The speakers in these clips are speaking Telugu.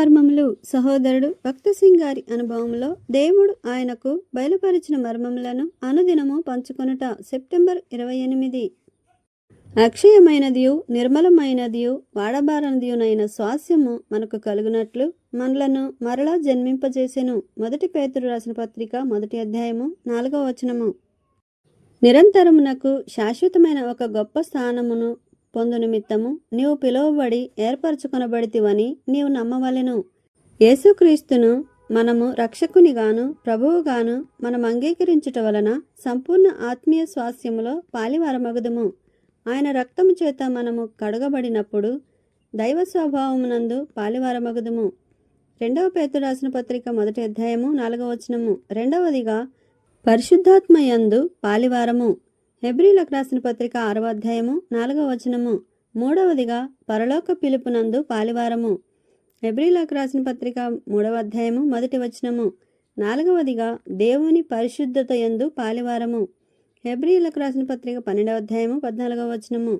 మర్మములు సహోదరుడు భక్తసింగ్ గారి అనుభవంలో దేవుడు ఆయనకు బయలుపరిచిన మర్మములను అనుదినము పంచుకొనుట. సెప్టెంబర్ 28. అక్షయమైనదియు నిర్మలమైనదియు వాడబారనిదియునైన స్వాస్యము మనకు కలుగునట్లు మనలను మరలా జన్మింపజేసెను. 1 పేతురు రాసిన పత్రిక 1వ అధ్యాయము 4వ వచనము. నిరంతరమునకు శాశ్వతమైన ఒక గొప్ప స్థానమును పొందు నిమిత్తము నీవు పిలువబడి ఏర్పరచుకొనబడితివని నీవు నమ్మవలెను. యేసుక్రీస్తును మనము రక్షకునిగాను ప్రభువుగాను మనం అంగీకరించుట వలన సంపూర్ణ ఆత్మీయ స్వాస్యములో పాలివారమగుదుము. ఆయన రక్తము చేత మనము కడగబడినప్పుడు దైవ స్వభావమునందు పాలివారమగుదుము. 2వ పేతురు రాసిన పత్రిక 1వ అధ్యాయము 4వ వచనము. రెండవదిగా పరిశుద్ధాత్మయందు పాలివారము. హెబ్రీలకు రాసిన పత్రిక 6వ అధ్యాయము 4వ వచనము. మూడవదిగా పరలోక పిలుపునందు పాలివారము. హెబ్రీలకు రాసిన పత్రిక 3వ అధ్యాయము 1వ వచనము. నాలుగవదిగా దేవుని పరిశుద్ధత యందు పాలివారము. హెబ్రీలకు రాసిన పత్రిక 12వ అధ్యాయము 14వ వచనము.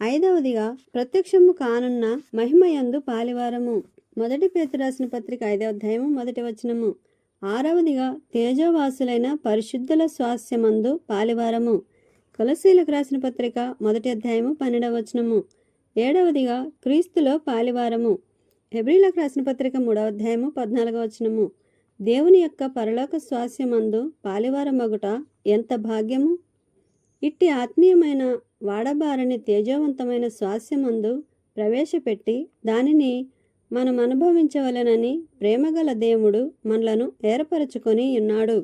ఐదవదిగా ప్రత్యక్షము కానున్న మహిమయందు పాలివారము. 1 పేతురు రాసిన పత్రిక 5వ అధ్యాయము 1వ వచనము. ఆరవదిగా తేజోవాసులైన పరిశుద్ధుల స్వాస్యమందు పాలివారము. కొలస్సీలకు రాసిన పత్రిక 1వ అధ్యాయము 12వ వచనము. ఏడవదిగా క్రీస్తులో పాలివారము. హెబ్రీలకు రాసిన పత్రిక 3వ అధ్యాయము 14వ వచనము. దేవుని యొక్క పరలోక స్వాస్యమందు పాలివారమగుట ఎంత భాగ్యము! ఇట్టి ఆత్మీయమైన వాడబారని తేజోవంతమైన స్వాస్యమందు ప్రవేశపెట్టి దానిని మనం అనుభవించవలెనని ప్రేమగల దేవుడు మనలను ఏర్పరచుకొని ఉన్నాడు.